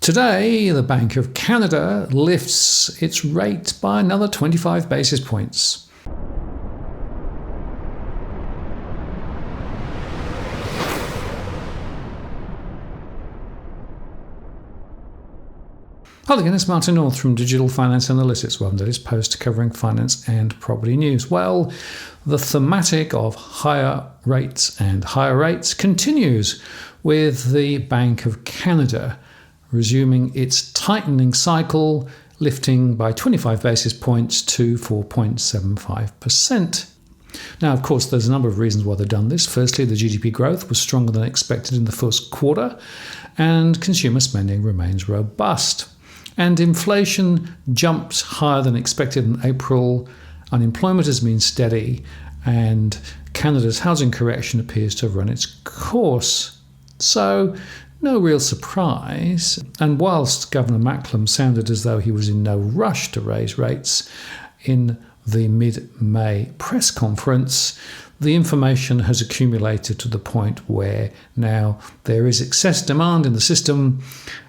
Today, the Bank of Canada lifts its rate by another 25 basis points. Hello again, it's Martin North from Digital Finance Analytics. Welcome to this post covering finance and property news. Well, the thematic of higher rates and higher rates continues, with the Bank of Canada resuming its tightening cycle, lifting by 25 basis points to 4.75%. Now, of course, there's a number of reasons why they've done this. Firstly, the GDP growth was stronger than expected in the first quarter, and consumer spending remains robust. And inflation jumped higher than expected in April. Unemployment has been steady, and Canada's housing correction appears to have run its course. So, no real surprise. And whilst Governor Macklem sounded as though he was in no rush to raise rates in the mid-May press conference, the information has accumulated to the point where now there is excess demand in the system,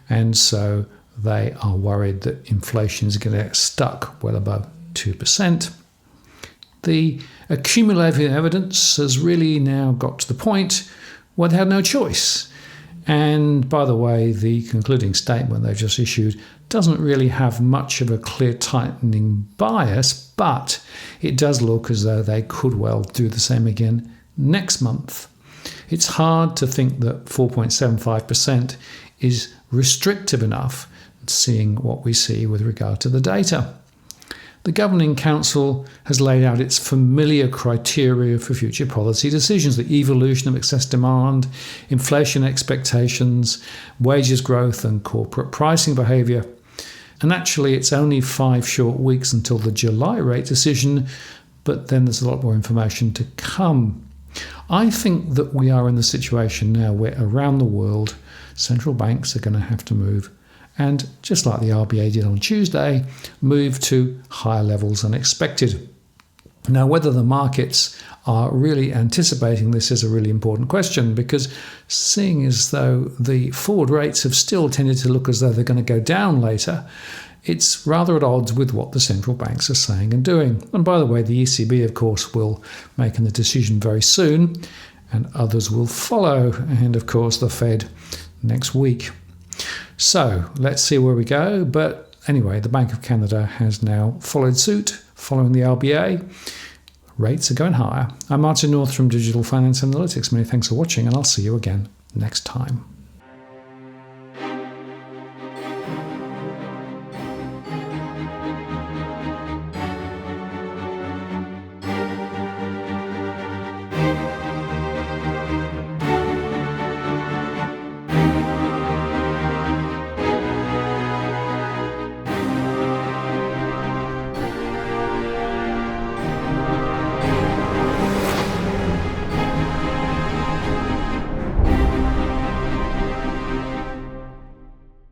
and so they are worried that inflation is going to get stuck well above 2%. The accumulated evidence has really now got to the point where they had no choice. And by the way, the concluding statement they've just issued doesn't really have much of a clear tightening bias, but it does look as though they could well do the same again next month. It's hard to think that 4.75% is restrictive enough, seeing what we see with regard to the data. The Governing Council has laid out its familiar criteria for future policy decisions: the evolution of excess demand, inflation expectations, wages growth, and corporate pricing behaviour. And actually, it's only 5 short weeks until the July rate decision, but then there's a lot more information to come. I think that we are in the situation now where around the world, central banks are going to have to move, and just like the RBA did on Tuesday, move to higher levels than expected. Now, whether the markets are really anticipating this is a really important question, because seeing as though the forward rates have still tended to look as though they're going to go down later, it's rather at odds with what the central banks are saying and doing. And by the way, the ECB, of course, will make a decision very soon, and others will follow, and of course the Fed next week. So let's see where we go. But anyway, the Bank of Canada has now followed suit following the RBA. Rates are going higher. I'm Martin North from Digital Finance Analytics. Many thanks for watching, and I'll see you again next time.